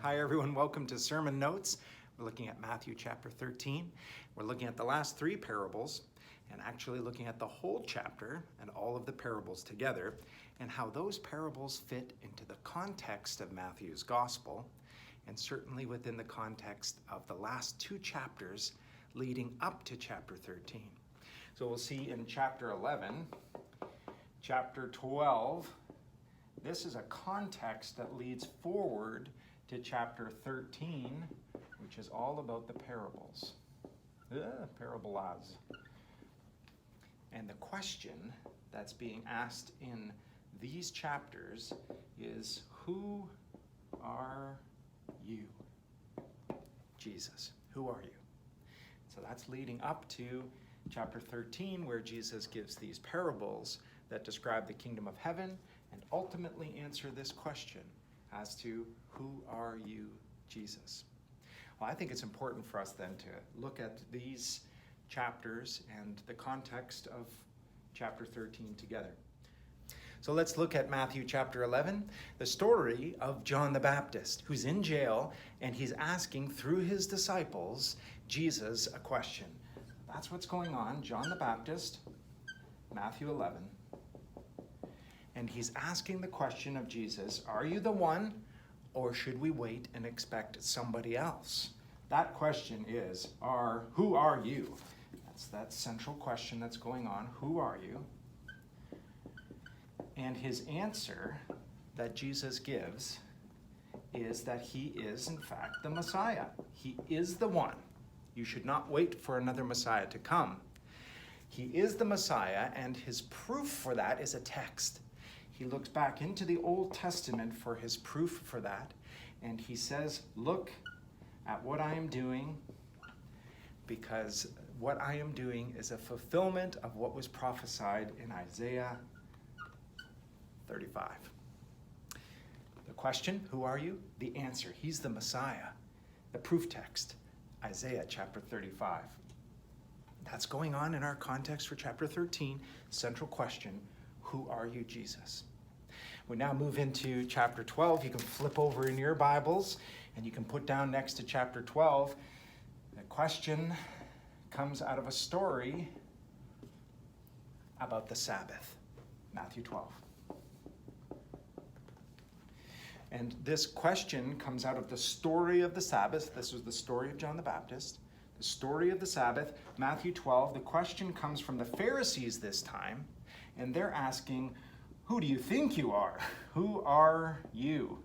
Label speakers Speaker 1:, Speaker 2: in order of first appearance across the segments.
Speaker 1: Hi everyone, welcome to Sermon Notes. We're looking at Matthew chapter 13. We're looking at the last three parables and actually looking at the whole chapter and all of the parables together and how those parables fit into the context of Matthew's gospel and certainly within the context of the last two chapters leading up to chapter 13. So we'll see in chapter 11, chapter 12, this is a context that leads forward to chapter 13, which is all about the parables. Parabolas. And the question that's being asked in these chapters is, who are you? Jesus, who are you? So that's leading up to chapter 13, where Jesus gives these parables that describe the kingdom of heaven and ultimately answer this question as to, who are you, Jesus? Well, I think it's important for us then to look at these chapters and the context of chapter 13 together. So let's look at Matthew chapter 11, the story of John the Baptist, who's in jail and he's asking through his disciples Jesus a question. That's what's going on. John the Baptist, Matthew 11. And he's asking the question of Jesus, are you the one, or should we wait and expect somebody else? That question is, who are you? That's that central question that's going on. Who are you? And his answer that Jesus gives is that he is, in fact, the Messiah. He is the one. You should not wait for another Messiah to come. He is the Messiah, and his proof for that is a text. He looks back into the Old Testament for his proof for that, and he says, look at what I am doing, because what I am doing is a fulfillment of what was prophesied in Isaiah 35. The question, who are you? The answer, he's the Messiah. The proof text, Isaiah chapter 35. That's going on in our context for chapter 13. Central question, who are you, Jesus? We now move into chapter 12. You can flip over in your Bibles and you can put down next to chapter 12. The question comes out of a story about the Sabbath, Matthew 12. And this question comes out of the story of the Sabbath. This was the story of John the Baptist. The story of the Sabbath, Matthew 12. The question comes from the Pharisees this time, and they're asking, who do you think you are? Who are you?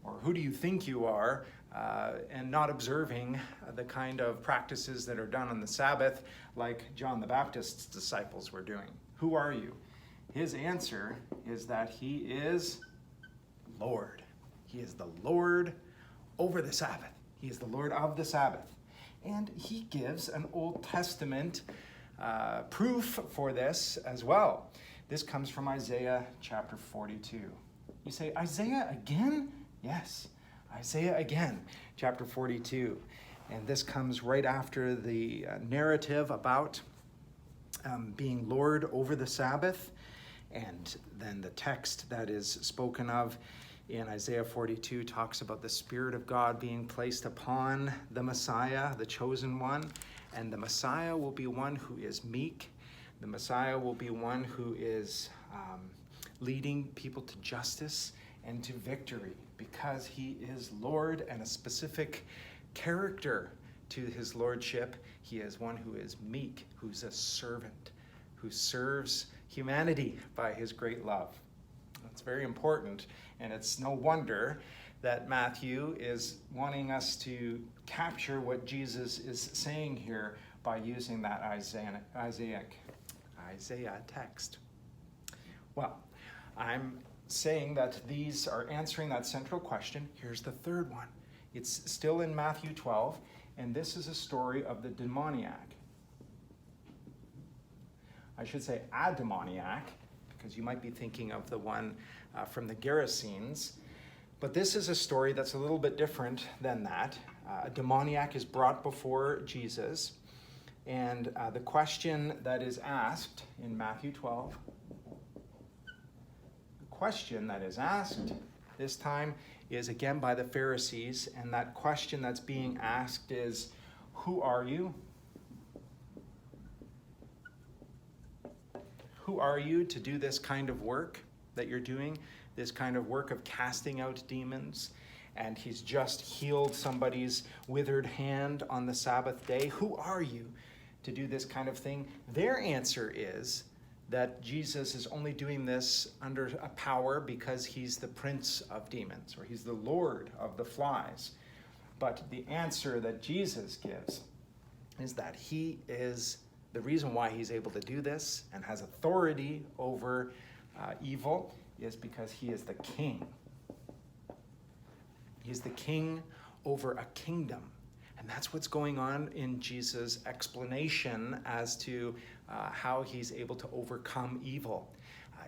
Speaker 1: Or who do you think you are? And not observing the kind of practices that are done on the Sabbath like John the Baptist's disciples were doing. Who are you? His answer is that he is Lord. He is the Lord over the Sabbath. He is the Lord of the Sabbath. And he gives an Old Testament proof for this as well. This comes from Isaiah chapter 42. You say, Isaiah again? Yes, Isaiah again, chapter 42. And this comes right after the narrative about being Lord over the Sabbath. And then the text that is spoken of in Isaiah 42 talks about the Spirit of God being placed upon the Messiah, the chosen one. And the Messiah will be one who is meek. The Messiah will be one who is leading people to justice and to victory, because he is Lord, and a specific character to his lordship. He is one who is meek, who's a servant, who serves humanity by his great love. That's very important, and it's no wonder that Matthew is wanting us to capture what Jesus is saying here by using that Isaiah text. Well, I'm saying that these are answering that central question. Here's the third one. It's still in Matthew 12, and this is a story of the demoniac. I should say a demoniac, because you might be thinking of the one from the Gerasenes. But this is a story that's a little bit different than that. A demoniac is brought before Jesus, and the question that is asked in Matthew 12, the question that is asked this time is again by the Pharisees, and that question that's being asked is, who are you? Who are you to do this kind of work that you're doing, this kind of work of casting out demons? And he's just healed somebody's withered hand on the Sabbath day. Who are you to do this kind of thing? Their answer is that Jesus is only doing this under a power because he's the prince of demons, or he's the Lord of the flies. But the answer that Jesus gives is that he is the reason why he's able to do this and has authority over evil is because he is the king. He's the king over a kingdom. And that's what's going on in Jesus' explanation as to how he's able to overcome evil.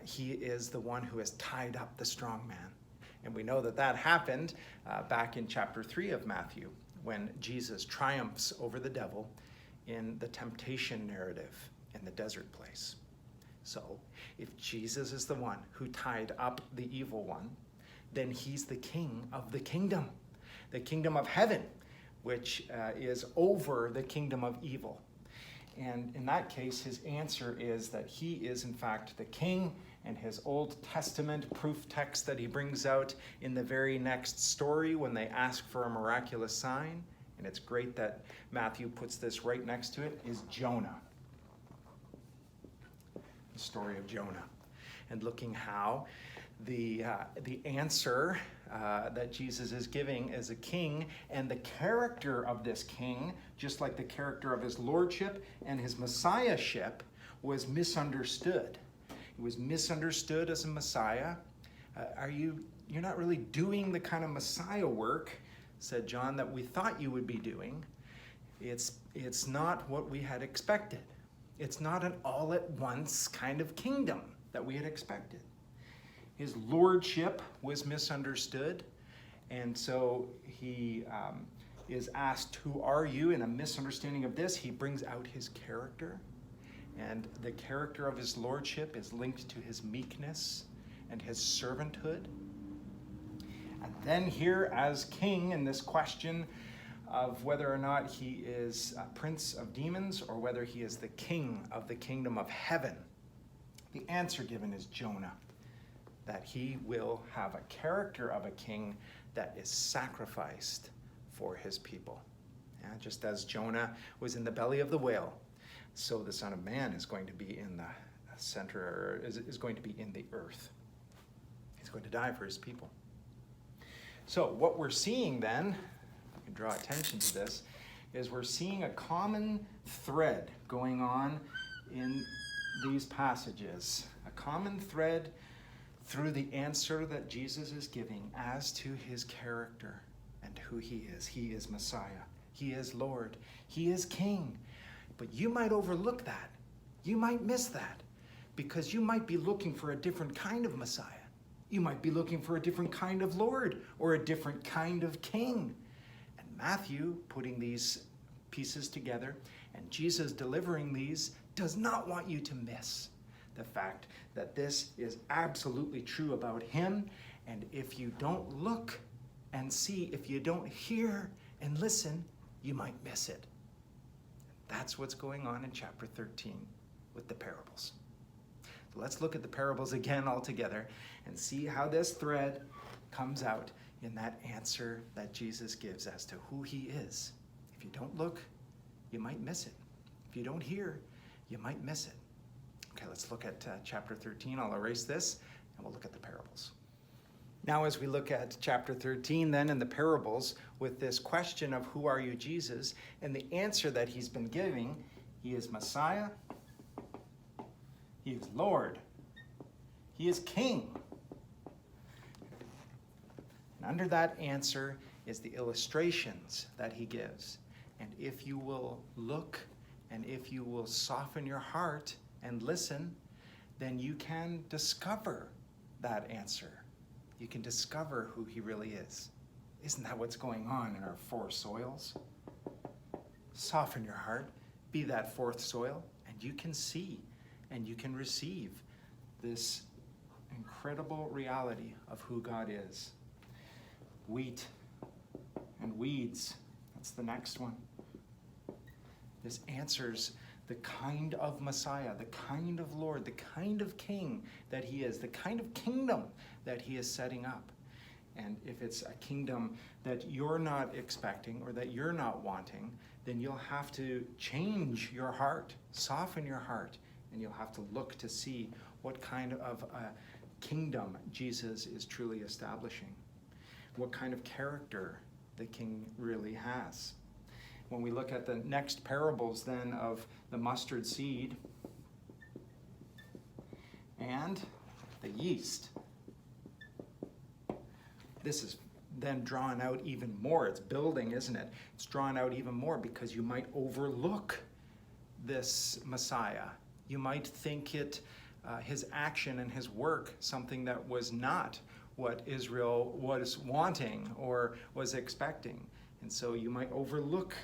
Speaker 1: He is the one who has tied up the strong man. And we know that that happened back in chapter 3 of Matthew, when Jesus triumphs over the devil in the temptation narrative in the desert place. So if Jesus is the one who tied up the evil one, then he's the king of the kingdom of heaven, which is over the kingdom of evil. And in that case, his answer is that he is in fact the king, and his Old Testament proof text that he brings out in the very next story when they ask for a miraculous sign, and it's great that Matthew puts this right next to it, is Jonah. The story of Jonah. And looking how the answer that Jesus is giving as a king, and the character of this king, just like the character of his lordship and his messiahship, was misunderstood. He was misunderstood as a Messiah. You're not really doing the kind of Messiah work, said John, that we thought you would be doing. It's not what we had expected. It's not an all-at-once kind of kingdom that we had expected. His lordship was misunderstood, and so he is asked, who are you? In a misunderstanding of this, he brings out his character. And the character of his lordship is linked to his meekness and his servanthood. And then here as king, in this question of whether or not he is a prince of demons or whether he is the king of the kingdom of heaven, the answer given is Jonah, that he will have a character of a king that is sacrificed for his people. And just as Jonah was in the belly of the whale, so the Son of Man is going to be in the center, is going to be in the earth. He's going to die for his people. So what we're seeing then, I can draw attention to this, is we're seeing a common thread going on in these passages. A common thread through the answer that Jesus is giving as to his character and who he is. He is Messiah. He is Lord. He is King. But you might overlook that. You might miss that because you might be looking for a different kind of Messiah. You might be looking for a different kind of Lord or a different kind of King. And Matthew, putting these pieces together and Jesus delivering these, does not want you to miss the fact that this is absolutely true about him. And if you don't look and see, if you don't hear and listen, you might miss it. That's what's going on in chapter 13 with the parables. So let's look at the parables again all together and see how this thread comes out in that answer that Jesus gives as to who he is. If you don't look, you might miss it. If you don't hear, you might miss it. Okay, let's look at chapter 13. I'll erase this and we'll look at the parables. Now, as we look at chapter 13, then in the parables, with this question of who are you, Jesus, and the answer that he's been giving, he is Messiah, he is Lord, he is King. And under that answer is the illustrations that he gives. And if you will look and if you will soften your heart and listen, then you can discover that answer. You can discover who he really is. Isn't that what's going on in our four soils? Soften your heart, be that fourth soil, and you can see and you can receive this incredible reality of who God is. wheat and weeds. That's the next one. This answers the kind of Messiah, the kind of Lord, the kind of king that he is, the kind of kingdom that he is setting up. And if it's a kingdom that you're not expecting or that you're not wanting, then you'll have to change your heart, soften your heart, and you'll have to look to see what kind of a kingdom Jesus is truly establishing, what kind of character the king really has. When we look at the next parables then of the mustard seed and the yeast, this is then drawn out even more. It's building, isn't it? It's drawn out even more because you might overlook this Messiah. You might think it, his action and his work, something that was not what Israel was wanting or was expecting. And so you might overlook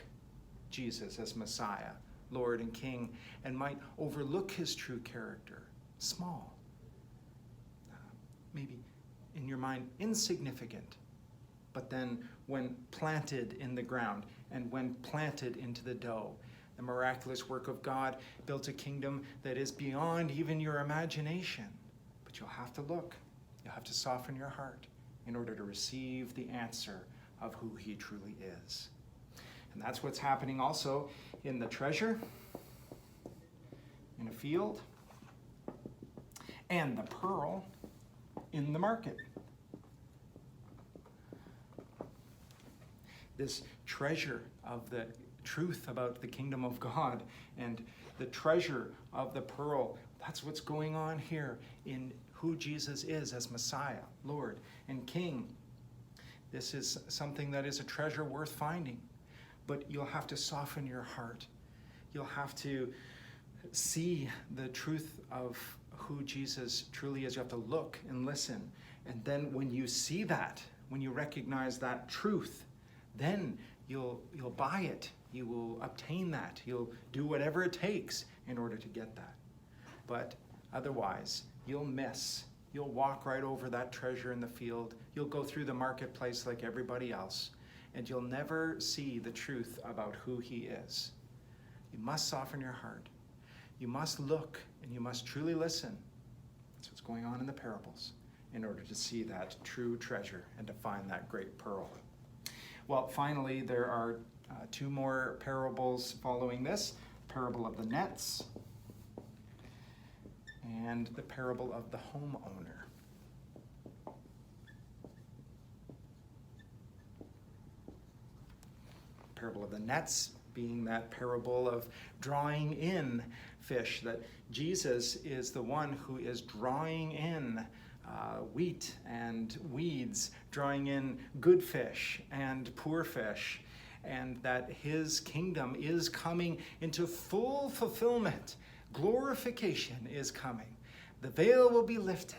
Speaker 1: Jesus as Messiah, Lord and King, and might overlook his true character, small, maybe in your mind insignificant, but then when planted in the ground and when planted into the dough, the miraculous work of God built a kingdom that is beyond even your imagination. But you'll have to look, you'll have to soften your heart in order to receive the answer of who he truly is. And that's what's happening also in the treasure, in a field, and the pearl in the market. This treasure of the truth about the kingdom of God and the treasure of the pearl, that's what's going on here in who Jesus is as Messiah, Lord, and King. This is something that is a treasure worth finding. But you'll have to soften your heart. You'll have to see the truth of who Jesus truly is. You have to look and listen. And then when you see that, when you recognize that truth, then you'll buy it. You will obtain that. You'll do whatever it takes in order to get that. But otherwise, you'll miss. You'll walk right over that treasure in the field. You'll go through the marketplace like everybody else. And you'll never see the truth about who he is. You must soften your heart. You must look and you must truly listen. That's what's going on in the parables in order to see that true treasure and to find that great pearl. Well, finally, there are two more parables following this. Parable of the nets and the parable of the homeowner. Parable of the nets being that parable of drawing in fish, that Jesus is the one who is drawing in wheat and weeds, drawing in good fish and poor fish, and that his kingdom is coming into full fulfillment. Glorification is coming. The veil will be lifted.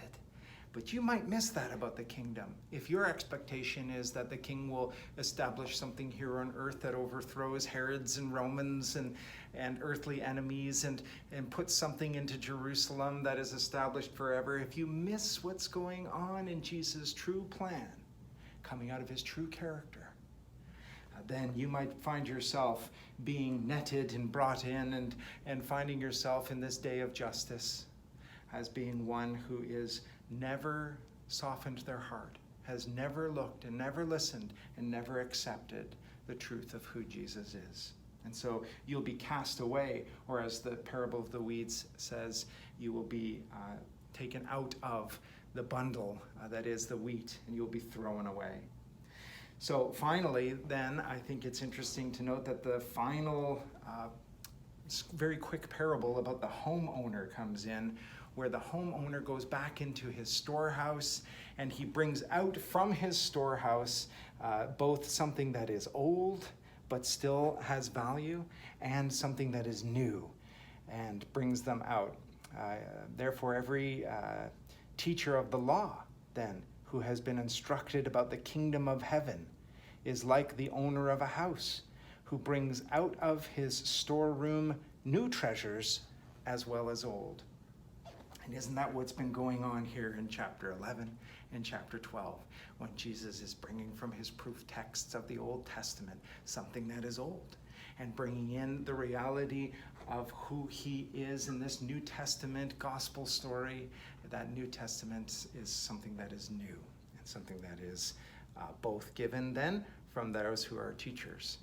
Speaker 1: But you might miss that about the kingdom. If your expectation is that the king will establish something here on earth that overthrows Herods and Romans and earthly enemies and put something into Jerusalem that is established forever, if you miss what's going on in Jesus' true plan, coming out of his true character, then you might find yourself being netted and brought in and finding yourself in this day of justice as being one who is never softened their heart, has never looked and never listened and never accepted the truth of who Jesus is. And so you'll be cast away, or as the parable of the weeds says, you will be taken out of the bundle that is the wheat, and you'll be thrown away. So finally, then, I think it's interesting to note that the final very quick parable about the homeowner comes in, where the homeowner goes back into his storehouse and he brings out from his storehouse both something that is old but still has value and something that is new, and brings them out. Therefore, every teacher of the law then who has been instructed about the kingdom of heaven is like the owner of a house who brings out of his storeroom new treasures as well as old. And isn't that what's been going on here in chapter 11 and chapter 12, when Jesus is bringing from his proof texts of the Old Testament something that is old, and bringing in the reality of who he is in this New Testament gospel story. That New Testament is something that is new, and something that is both given then from those who are teachers.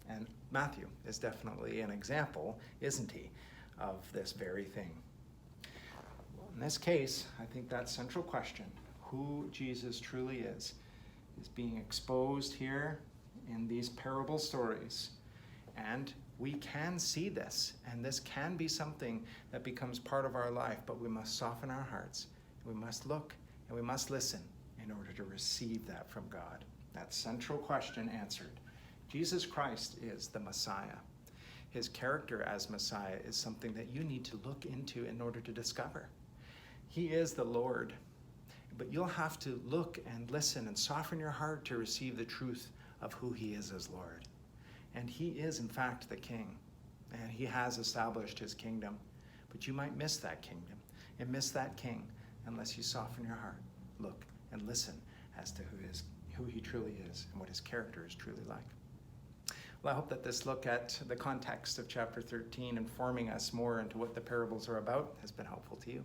Speaker 1: And Matthew is definitely an example, isn't he, of this very thing. In this case, I think that central question, who Jesus truly is being exposed here in these parable stories. And we can see this, and this can be something that becomes part of our life, but we must soften our hearts. We must look, and we must listen in order to receive that from God. That central question answered. Jesus Christ is the Messiah. His character as Messiah is something that you need to look into in order to discover. He is the Lord, but you'll have to look and listen and soften your heart to receive the truth of who he is as Lord. And he is, in fact, the King, and he has established his kingdom. But you might miss that kingdom and miss that King unless you soften your heart, look, and listen as to who he truly is and what his character is truly like. Well, I hope that this look at the context of chapter 13, informing us more into what the parables are about, has been helpful to you.